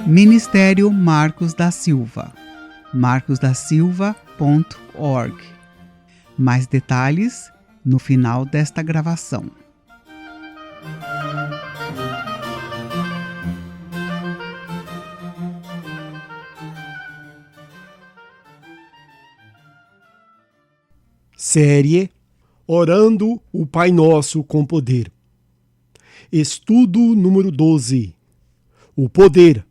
Ministério Marcos da Silva, marcosdasilva.org. Mais detalhes no final desta gravação. Série Orando o Pai Nosso com Poder. Estudo número 12. O poder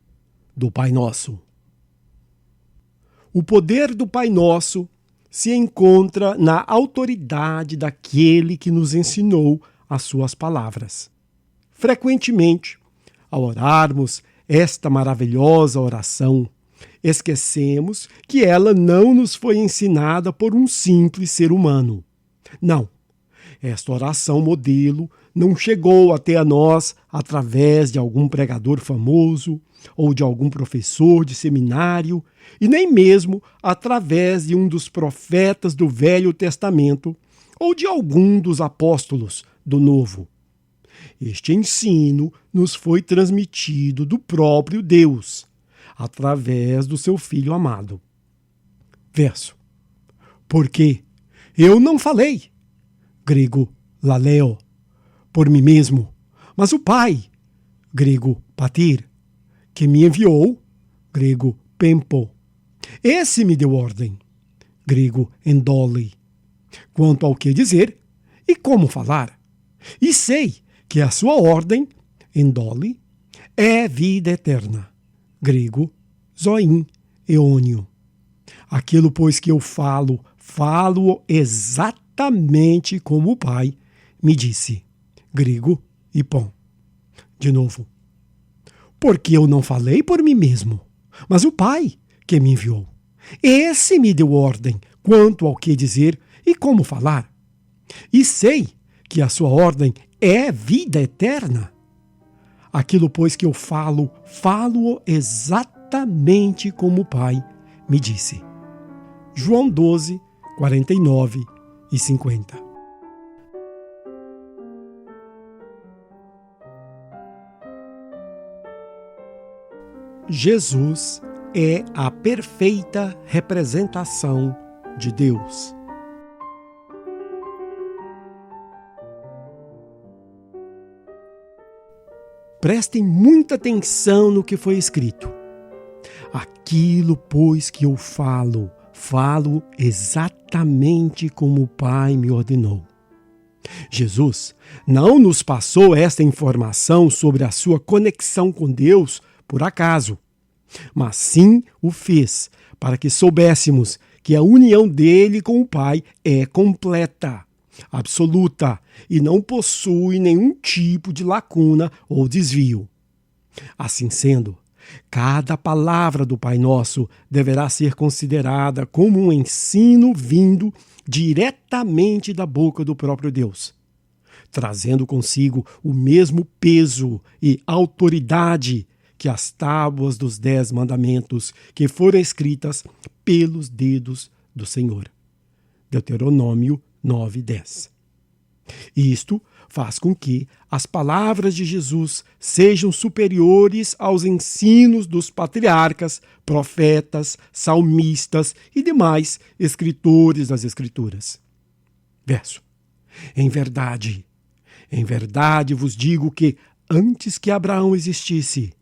do Pai Nosso. O poder do Pai Nosso se encontra na autoridade daquele que nos ensinou as suas palavras. Frequentemente, ao orarmos esta maravilhosa oração, esquecemos que ela não nos foi ensinada por um simples ser humano. Não, esta oração modelo não chegou até a nós através de algum pregador famoso ou de algum professor de seminário e nem mesmo através de um dos profetas do Velho Testamento ou de algum dos apóstolos do Novo. Este ensino nos foi transmitido do próprio Deus, através do seu Filho amado. Verso. Porque eu não falei, grego laleo, por mim mesmo, mas o Pai, grego patir, que me enviou, grego pempo. Esse me deu ordem, grego endole, quanto ao que dizer e como falar. E sei que a sua ordem, endole, é vida eterna, grego zoin eônio. Aquilo, pois, que eu falo exatamente como o Pai me disse, grego ipon. De novo. Porque eu não falei por mim mesmo, mas o Pai que me enviou. Esse me deu ordem quanto ao que dizer e como falar. E sei que a sua ordem é vida eterna. Aquilo, pois, que eu falo exatamente como o Pai me disse. João 12, 49 e 50. Jesus é a perfeita representação de Deus. Prestem muita atenção no que foi escrito. Aquilo, pois, que eu falo exatamente como o Pai me ordenou. Jesus não nos passou esta informação sobre a sua conexão com Deus por acaso, mas sim o fez para que soubéssemos que a união dele com o Pai é completa, absoluta e não possui nenhum tipo de lacuna ou desvio. Assim sendo, cada palavra do Pai Nosso deverá ser considerada como um ensino vindo diretamente da boca do próprio Deus, trazendo consigo o mesmo peso e autoridade que as tábuas dos 10 mandamentos que foram escritas pelos dedos do Senhor. Deuteronômio 9:10. Isto faz com que as palavras de Jesus sejam superiores aos ensinos dos patriarcas, profetas, salmistas e demais escritores das Escrituras. Verso. Em verdade vos digo que antes que Abraão existisse,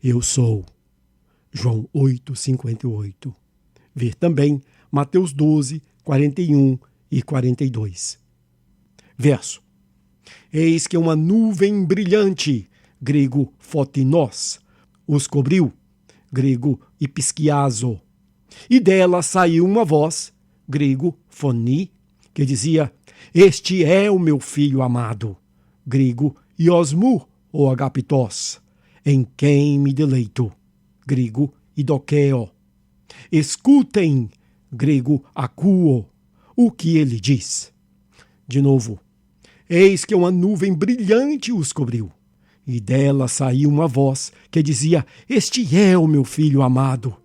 eu sou. João 8:58. Ver também Mateus 12, 41 e 42. Verso. Eis que uma nuvem brilhante, grego fotinos, os cobriu, grego ipisquiazo. E dela saiu uma voz, grego phoni, que dizia, este é o meu filho amado, grego iosmu ou agapitos, em quem me deleito, grego idokeo. Escutem, grego akuo, o que ele diz. De novo, eis que uma nuvem brilhante os cobriu, e dela saiu uma voz que dizia, este é o meu filho amado,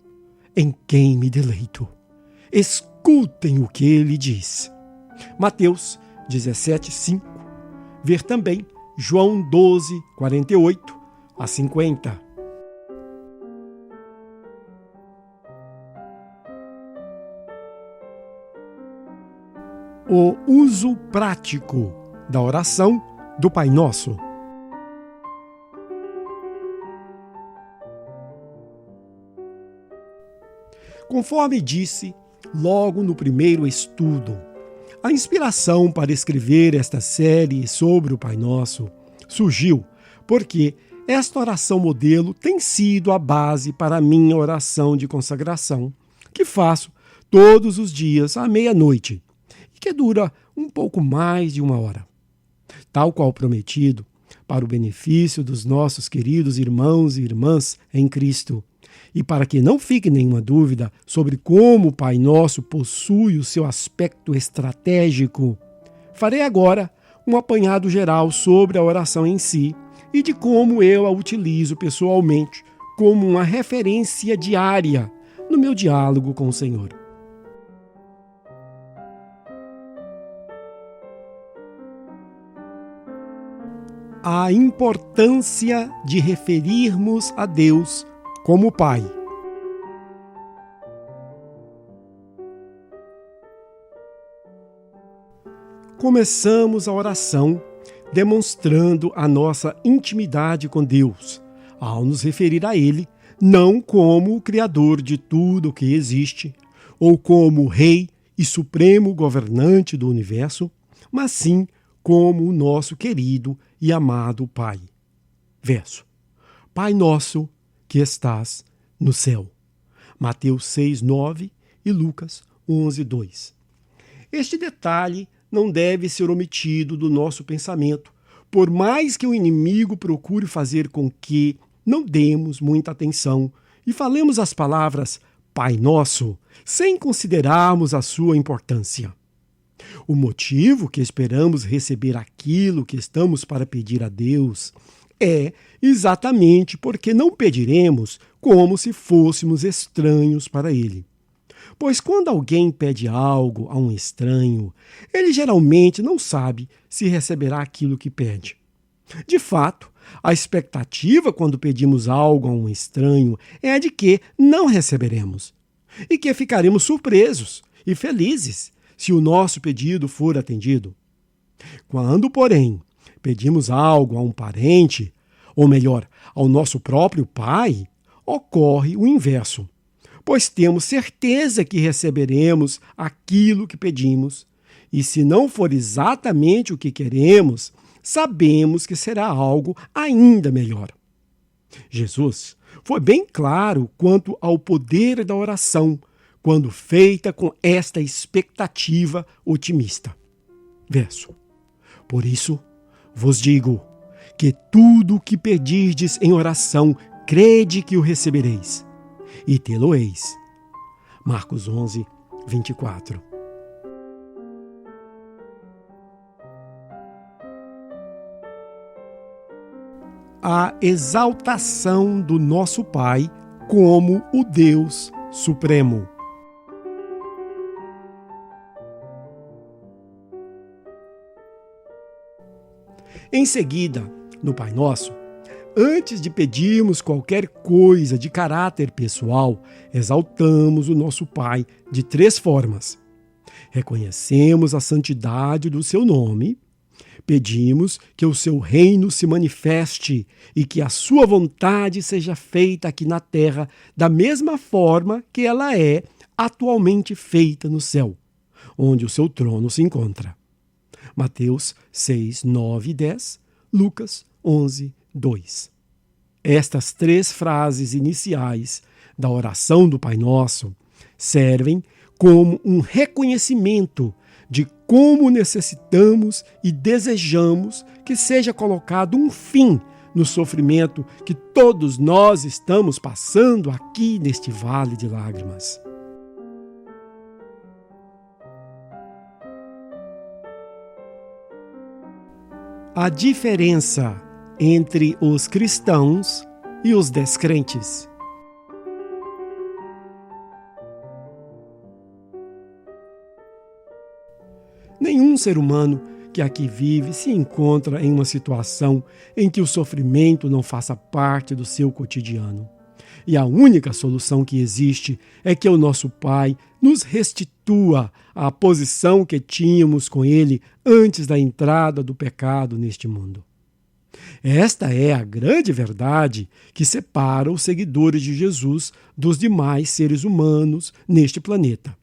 em quem me deleito. Escutem o que ele diz. Mateus 17:5. Ver também João 12, 48 a 50. o uso prático da oração do Pai Nosso. Conforme disse logo no primeiro estudo, a inspiração para escrever esta série sobre o Pai Nosso surgiu porque esta oração modelo tem sido a base para a minha oração de consagração, que faço todos os dias à meia-noite e que dura um pouco mais de 1 hora. Tal qual prometido, para o benefício dos nossos queridos irmãos e irmãs em Cristo, e para que não fique nenhuma dúvida sobre como o Pai Nosso possui o seu aspecto estratégico, farei agora um apanhado geral sobre a oração em si e de como eu a utilizo pessoalmente como uma referência diária no meu diálogo com o Senhor. A importância de referirmos a Deus como Pai. Começamos a oração demonstrando a nossa intimidade com Deus, ao nos referir a Ele não como o Criador de tudo o que existe, ou como o Rei e Supremo Governante do Universo, mas sim como o nosso querido e amado Pai. Verso: Pai nosso que estás no céu. Mateus 6:9 e Lucas 11:2. Este detalhe não deve ser omitido do nosso pensamento, por mais que o inimigo procure fazer com que não demos muita atenção e falemos as palavras Pai Nosso sem considerarmos a sua importância. O motivo que esperamos receber aquilo que estamos para pedir a Deus é exatamente porque não pediremos como se fôssemos estranhos para Ele. Pois quando alguém pede algo a um estranho, ele geralmente não sabe se receberá aquilo que pede. De fato, a expectativa quando pedimos algo a um estranho é a de que não receberemos e que ficaremos surpresos e felizes se o nosso pedido for atendido. Quando, porém, pedimos algo a um parente, ou melhor, ao nosso próprio pai, ocorre o inverso, pois temos certeza que receberemos aquilo que pedimos, e se não for exatamente o que queremos, sabemos que será algo ainda melhor. Jesus foi bem claro quanto ao poder da oração, quando feita com esta expectativa otimista. Verso: Por isso vos digo que tudo o que pedirdes em oração, crede que o recebereis, e tê-lo-eis. Marcos 11:24. A exaltação do nosso Pai como o Deus Supremo. Em seguida, no Pai Nosso, antes de pedirmos qualquer coisa de caráter pessoal, exaltamos o nosso Pai de 3 formas. Reconhecemos a santidade do seu nome, pedimos que o seu reino se manifeste e que a sua vontade seja feita aqui na terra da mesma forma que ela é atualmente feita no céu, onde o seu trono se encontra. Mateus 6, 9 e 10, Lucas 11, 2. Estas 3 frases iniciais da oração do Pai Nosso servem como um reconhecimento de como necessitamos e desejamos que seja colocado um fim no sofrimento que todos nós estamos passando aqui neste vale de lágrimas. A diferença entre os cristãos e os descrentes. Nenhum ser humano que aqui vive se encontra em uma situação em que o sofrimento não faça parte do seu cotidiano. E a única solução que existe é que o nosso Pai nos restitua perpetua a posição que tínhamos com Ele antes da entrada do pecado neste mundo. Esta é a grande verdade que separa os seguidores de Jesus dos demais seres humanos neste planeta.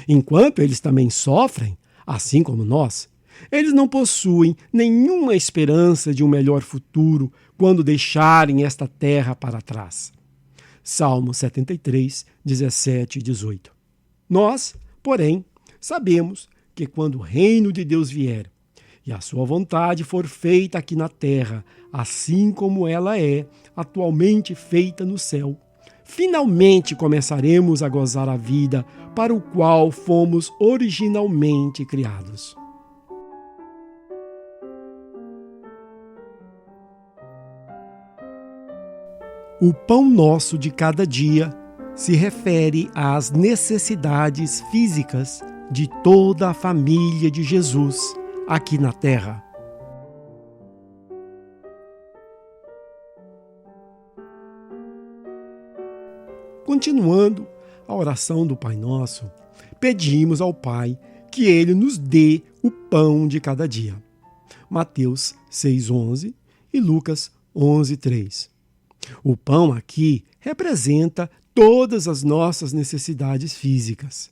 Enquanto eles também sofrem, assim como nós, eles não possuem nenhuma esperança de um melhor futuro quando deixarem esta terra para trás. Salmo 73, 17 e 18. Nós, porém, sabemos que quando o reino de Deus vier e a sua vontade for feita aqui na terra, assim como ela é atualmente feita no céu, finalmente começaremos a gozar a vida para o qual fomos originalmente criados. O pão nosso de cada dia se refere às necessidades físicas de toda a família de Jesus aqui na terra. Continuando a oração do Pai Nosso, pedimos ao Pai que Ele nos dê o pão de cada dia. Mateus 6,11 e Lucas 11,3. O pão aqui representa todas as nossas necessidades físicas.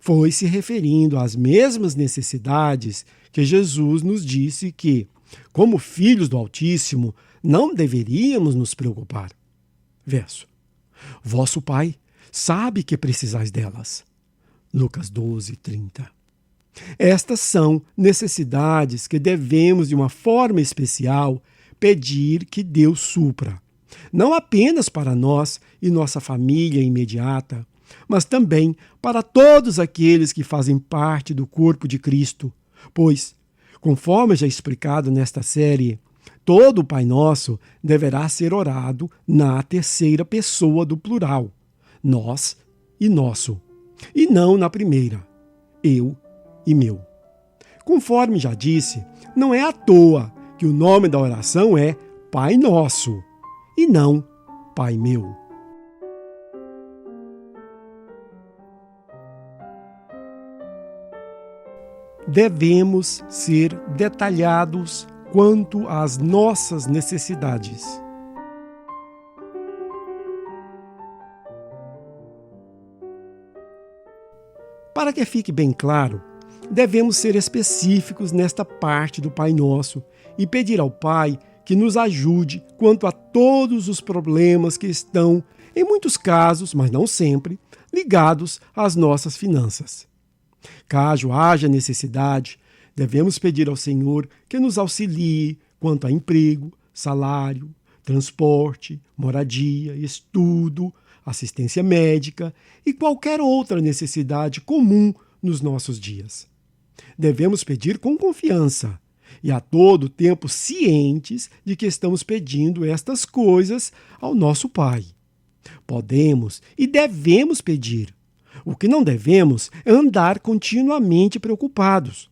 Foi se referindo às mesmas necessidades que Jesus nos disse que, como filhos do Altíssimo, não deveríamos nos preocupar. Verso: Vosso Pai sabe que precisais delas. Lucas 12:30. Estas são necessidades que devemos, de uma forma especial, pedir que Deus supra. Não apenas para nós e nossa família imediata, mas também para todos aqueles que fazem parte do corpo de Cristo. Pois, conforme já explicado nesta série, todo o Pai Nosso deverá ser orado na terceira pessoa do plural, nós e nosso, e não na primeira, eu e meu. Conforme já disse, não é à toa que o nome da oração é Pai Nosso, e não Pai Meu. Devemos ser detalhados quanto às nossas necessidades. Para que fique bem claro, devemos ser específicos nesta parte do Pai Nosso e pedir ao Pai que nos ajude quanto a todos os problemas que estão, em muitos casos, mas não sempre, ligados às nossas finanças. Caso haja necessidade, devemos pedir ao Senhor que nos auxilie quanto a emprego, salário, transporte, moradia, estudo, assistência médica e qualquer outra necessidade comum nos nossos dias. Devemos pedir com confiança e a todo tempo cientes de que estamos pedindo estas coisas ao nosso Pai. Podemos e devemos pedir. O que não devemos é andar continuamente preocupados,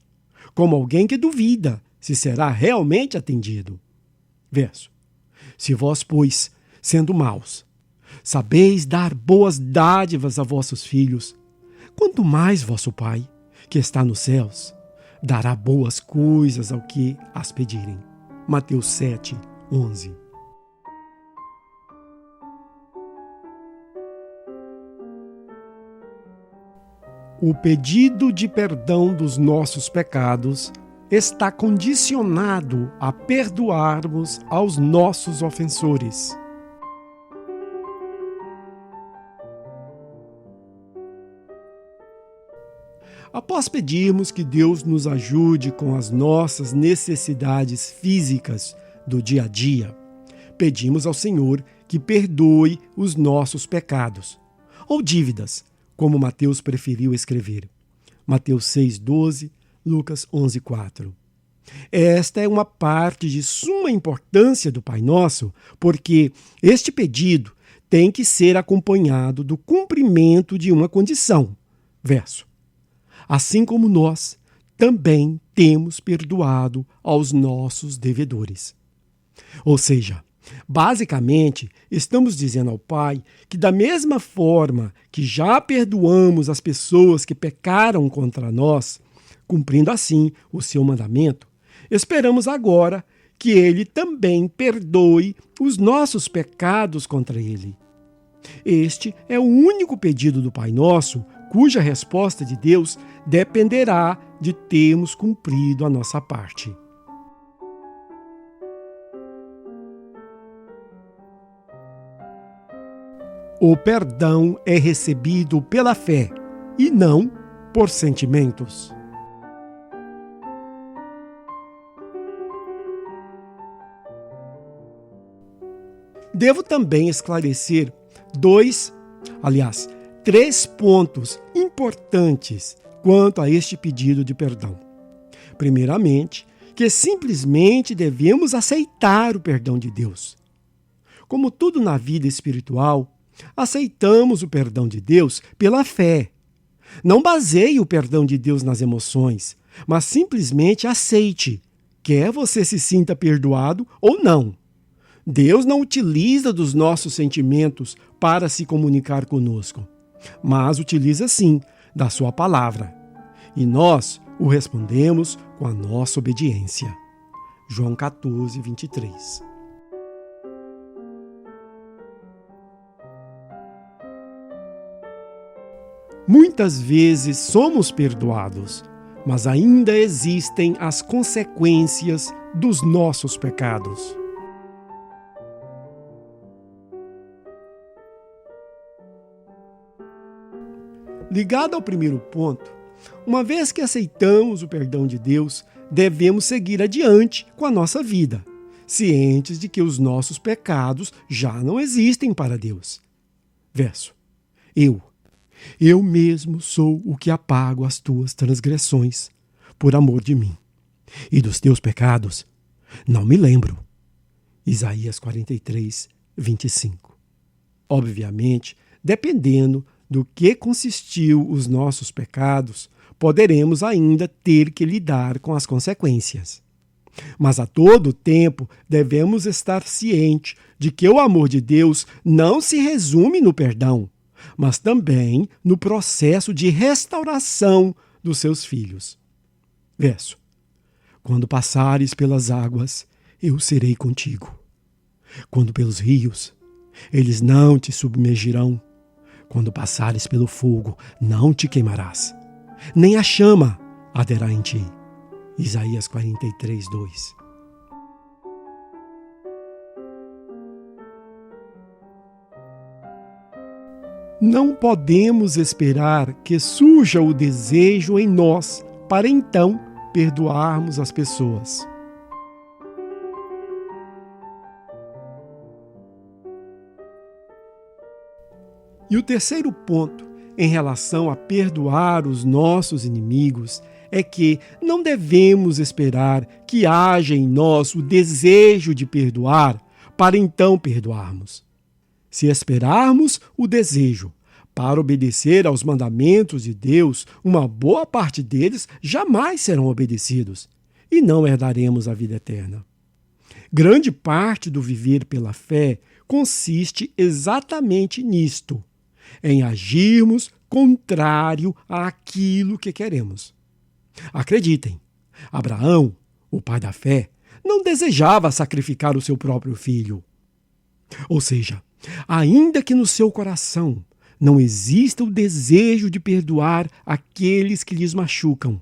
como alguém que duvida se será realmente atendido. Verso: Se vós, pois, sendo maus, sabeis dar boas dádivas a vossos filhos, quanto mais vosso Pai, que está nos céus, dará boas coisas ao que as pedirem. Mateus 7:11. O pedido de perdão dos nossos pecados está condicionado a perdoarmos aos nossos ofensores. Após pedirmos que Deus nos ajude com as nossas necessidades físicas do dia a dia, pedimos ao Senhor que perdoe os nossos pecados, ou dívidas, como Mateus preferiu escrever. Mateus 6:12, Lucas 11:4. Esta é uma parte de suma importância do Pai Nosso, porque este pedido tem que ser acompanhado do cumprimento de uma condição. Verso: Assim como nós também temos perdoado aos nossos devedores. Ou seja, Basicamente, estamos dizendo ao Pai que, da mesma forma que já perdoamos as pessoas que pecaram contra nós, cumprindo assim o seu mandamento, esperamos agora que Ele também perdoe os nossos pecados contra Ele. Este é o único pedido do Pai Nosso, cuja resposta de Deus dependerá de termos cumprido a nossa parte. O perdão é recebido pela fé e não por sentimentos. Devo também esclarecer três pontos importantes quanto a este pedido de perdão. Primeiramente, que simplesmente devemos aceitar o perdão de Deus. Como tudo na vida espiritual, aceitamos o perdão de Deus pela fé. Não baseie o perdão de Deus nas emoções, mas simplesmente aceite, quer você se sinta perdoado ou não. Deus não utiliza dos nossos sentimentos para se comunicar conosco, mas utiliza sim da sua palavra. E nós o respondemos com a nossa obediência. João 14, 23. Muitas vezes somos perdoados, mas ainda existem as consequências dos nossos pecados. Ligado ao primeiro ponto, uma vez que aceitamos o perdão de Deus, devemos seguir adiante com a nossa vida, cientes de que os nossos pecados já não existem para Deus. Verso: Eu mesmo sou o que apago as tuas transgressões, por amor de mim, e dos teus pecados não me lembro. Isaías 43, 25. Obviamente, dependendo do que consistiu os nossos pecados, poderemos ainda ter que lidar com as consequências. Mas a todo tempo devemos estar cientes de que o amor de Deus não se resume no perdão, mas também no processo de restauração dos seus filhos. Verso: Quando passares pelas águas, eu serei contigo. Quando pelos rios, eles não te submergirão. Quando passares pelo fogo, não te queimarás, nem a chama arderá em ti. Isaías 43, 2. Não podemos esperar que surja o desejo em nós para então perdoarmos as pessoas. E o terceiro ponto, em relação a perdoar os nossos inimigos, é que não devemos esperar que haja em nós o desejo de perdoar para então perdoarmos. Se esperarmos o desejo para obedecer aos mandamentos de Deus, uma boa parte deles jamais serão obedecidos e não herdaremos a vida eterna. Grande parte do viver pela fé consiste exatamente nisto, em agirmos contrário àquilo que queremos. Acreditem, Abraão, o pai da fé, não desejava sacrificar o seu próprio filho. Ou seja, ainda que no seu coração não exista o desejo de perdoar aqueles que lhes machucam,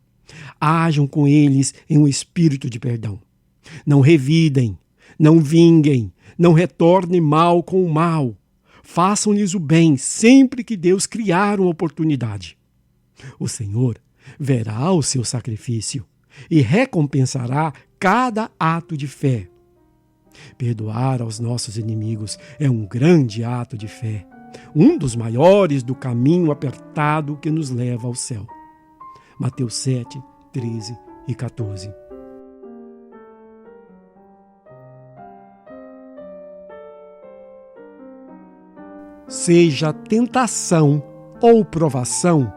hajam com eles em um espírito de perdão. Não revidem, não vinguem, não retornem mal com o mal. Façam-lhes o bem sempre que Deus criar uma oportunidade. O Senhor verá o seu sacrifício e recompensará cada ato de fé. Perdoar aos nossos inimigos é um grande ato de fé, um dos maiores do caminho apertado que nos leva ao céu. Mateus 7, 13 e 14. Seja tentação ou provação,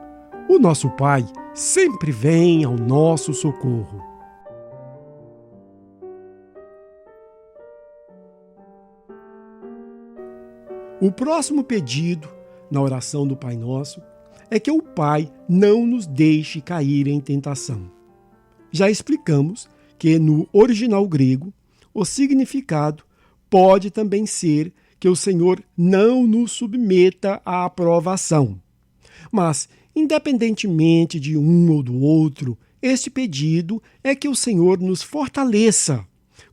o nosso Pai sempre vem ao nosso socorro. O próximo pedido na oração do Pai Nosso é que o Pai não nos deixe cair em tentação. Já explicamos que no original grego o significado pode também ser que o Senhor não nos submeta à aprovação. Mas, independentemente de um ou do outro, este pedido é que o Senhor nos fortaleça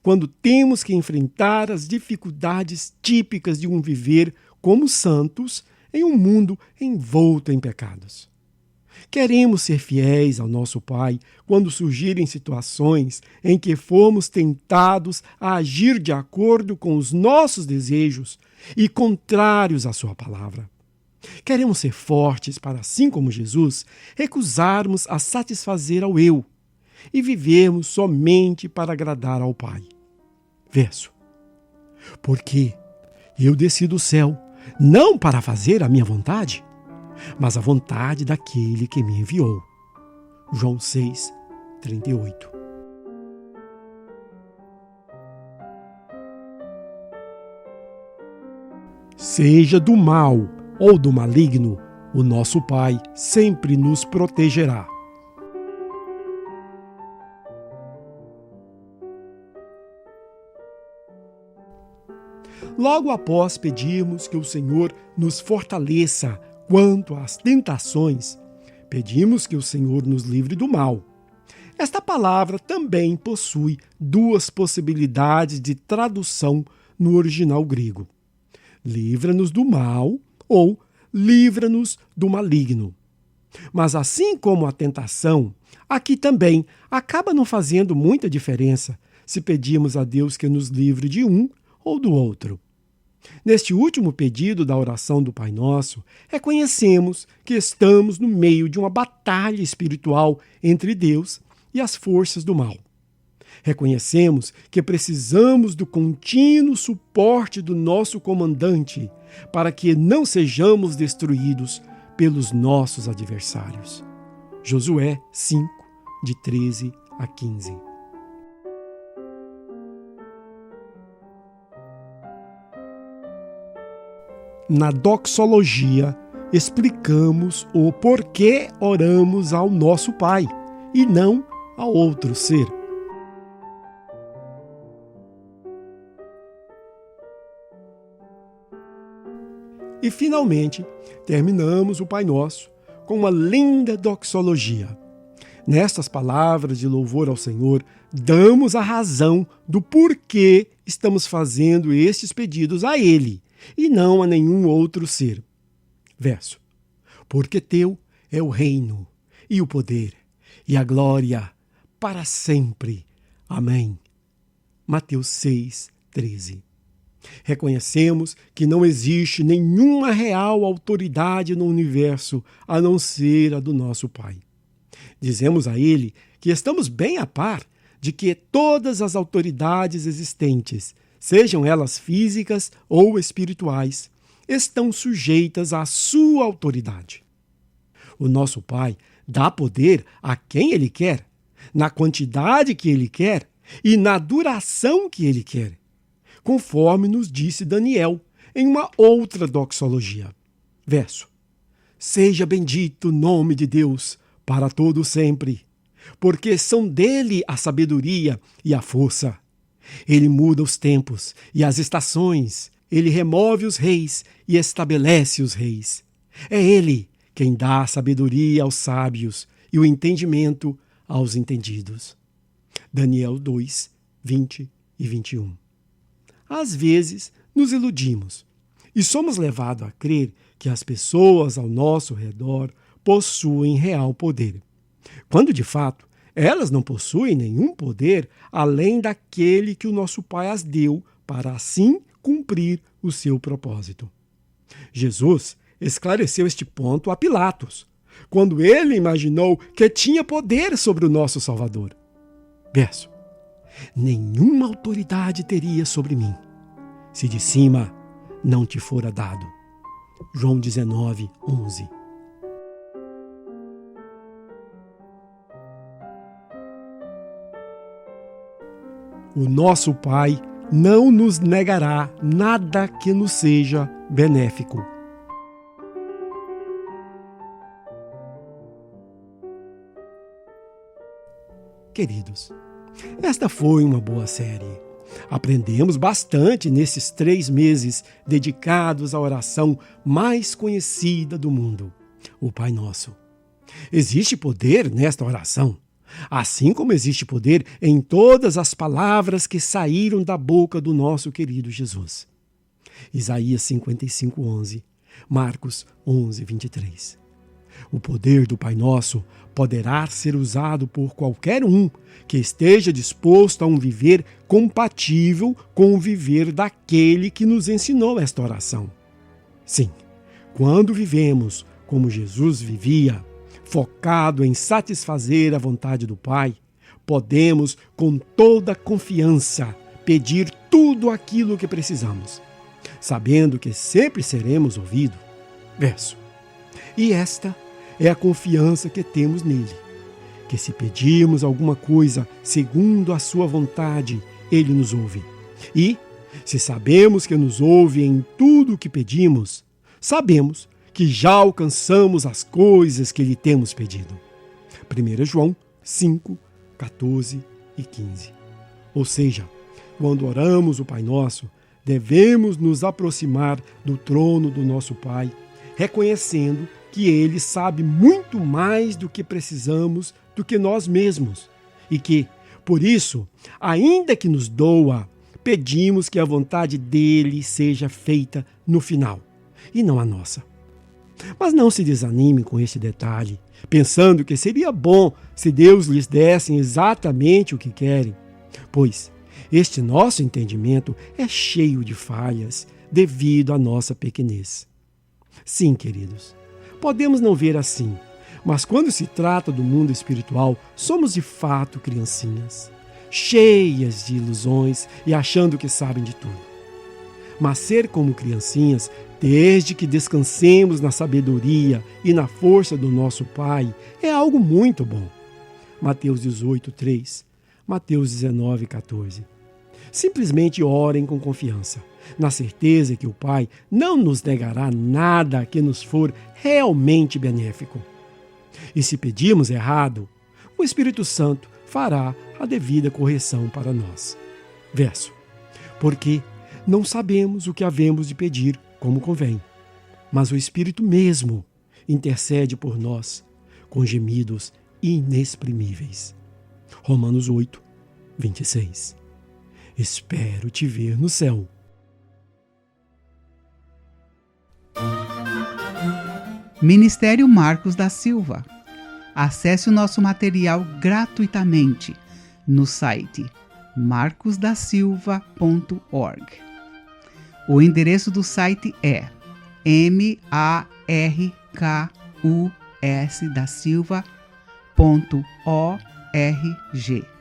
quando temos que enfrentar as dificuldades típicas de um viver como santos em um mundo envolto em pecados. Queremos ser fiéis ao nosso Pai quando surgirem situações em que formos tentados a agir de acordo com os nossos desejos e contrários à sua palavra. Queremos ser fortes para, assim como Jesus, recusarmos a satisfazer ao eu e vivermos somente para agradar ao Pai. Verso. Porque eu desci do céu, não para fazer a minha vontade, mas a vontade daquele que me enviou. João 6, 38. Seja do mal ou do maligno, o nosso Pai sempre nos protegerá. Logo após pedirmos que o Senhor nos fortaleça quanto às tentações, pedimos que o Senhor nos livre do mal. Esta palavra também possui duas possibilidades de tradução no original grego: livra-nos do mal ou livra-nos do maligno. Mas assim como a tentação, aqui também acaba não fazendo muita diferença se pedimos a Deus que nos livre de um ou do outro. Neste último pedido da oração do Pai Nosso, reconhecemos que estamos no meio de uma batalha espiritual entre Deus e as forças do mal. Reconhecemos que precisamos do contínuo suporte do nosso comandante para que não sejamos destruídos pelos nossos adversários. Josué 5, de 13 a 15. Na doxologia, explicamos o porquê oramos ao nosso Pai e não a outro ser. E, finalmente, terminamos o Pai Nosso com uma linda doxologia. Nestas palavras de louvor ao Senhor, damos a razão do porquê estamos fazendo estes pedidos a Ele e não a nenhum outro ser. Verso. Porque teu é o reino, e o poder, e a glória, para sempre. Amém. Mateus 6, 13. Reconhecemos que não existe nenhuma real autoridade no universo a não ser a do nosso Pai. Dizemos a Ele que estamos bem a par de que todas as autoridades existentes, sejam elas físicas ou espirituais, estão sujeitas à sua autoridade. O nosso Pai dá poder a quem Ele quer, na quantidade que Ele quer e na duração que Ele quer, conforme nos disse Daniel em uma outra doxologia. Verso. Seja bendito o nome de Deus para todo sempre, porque são dele a sabedoria e a força. Ele muda os tempos e as estações, ele remove os reis e estabelece os reis. É ele quem dá a sabedoria aos sábios e o entendimento aos entendidos. Daniel 2, 20 e 21. Às vezes, nos iludimos e somos levados a crer que as pessoas ao nosso redor possuem real poder, quando de fato elas não possuem nenhum poder além daquele que o nosso Pai as deu para assim cumprir o seu propósito. Jesus esclareceu este ponto a Pilatos, quando ele imaginou que tinha poder sobre o nosso Salvador. Verso. Nenhuma autoridade teria sobre mim, se de cima não te fora dado. João 19, 11. O nosso Pai não nos negará nada que nos seja benéfico. Queridos, esta foi uma boa série. Aprendemos bastante nesses 3 meses dedicados à oração mais conhecida do mundo, o Pai Nosso. Existe poder nesta oração, assim como existe poder em todas as palavras que saíram da boca do nosso querido Jesus. Isaías 55:11, Marcos 11:23. O poder do Pai Nosso poderá ser usado por qualquer um que esteja disposto a um viver compatível com o viver daquele que nos ensinou esta oração. Sim, quando vivemos como Jesus vivia, focado em satisfazer a vontade do Pai, podemos com toda confiança pedir tudo aquilo que precisamos, sabendo que sempre seremos ouvidos. Verso. E esta é a confiança que temos nele, que se pedirmos alguma coisa segundo a sua vontade, ele nos ouve. E, se sabemos que nos ouve em tudo o que pedimos, sabemos que já alcançamos as coisas que lhe temos pedido. 1 João 5, 14 e 15. Ou seja, quando oramos o Pai Nosso, devemos nos aproximar do trono do nosso Pai, reconhecendo que Ele sabe muito mais do que precisamos do que nós mesmos e que, por isso, ainda que nos doa, pedimos que a vontade dEle seja feita no final e não a nossa. Mas não se desanime com este detalhe, pensando que seria bom se Deus lhes desse exatamente o que querem, pois este nosso entendimento é cheio de falhas devido à nossa pequenez. Sim, queridos, podemos não ver assim, mas quando se trata do mundo espiritual, somos de fato criancinhas, cheias de ilusões e achando que sabem de tudo. Mas ser como criancinhas, desde que descansemos na sabedoria e na força do nosso Pai, é algo muito bom. Mateus 18:3, Mateus 19:14. Simplesmente orem com confiança, na certeza que o Pai não nos negará nada que nos for realmente benéfico. E se pedirmos errado, o Espírito Santo fará a devida correção para nós. Verso. Porque não sabemos o que havemos de pedir como convém, mas o Espírito mesmo intercede por nós com gemidos inexprimíveis. Romanos 8:26. Espero te ver no céu. Ministério Marcos da Silva. Acesse o nosso material gratuitamente no site marcosdasilva.org. O endereço do site é markusdasilva.org.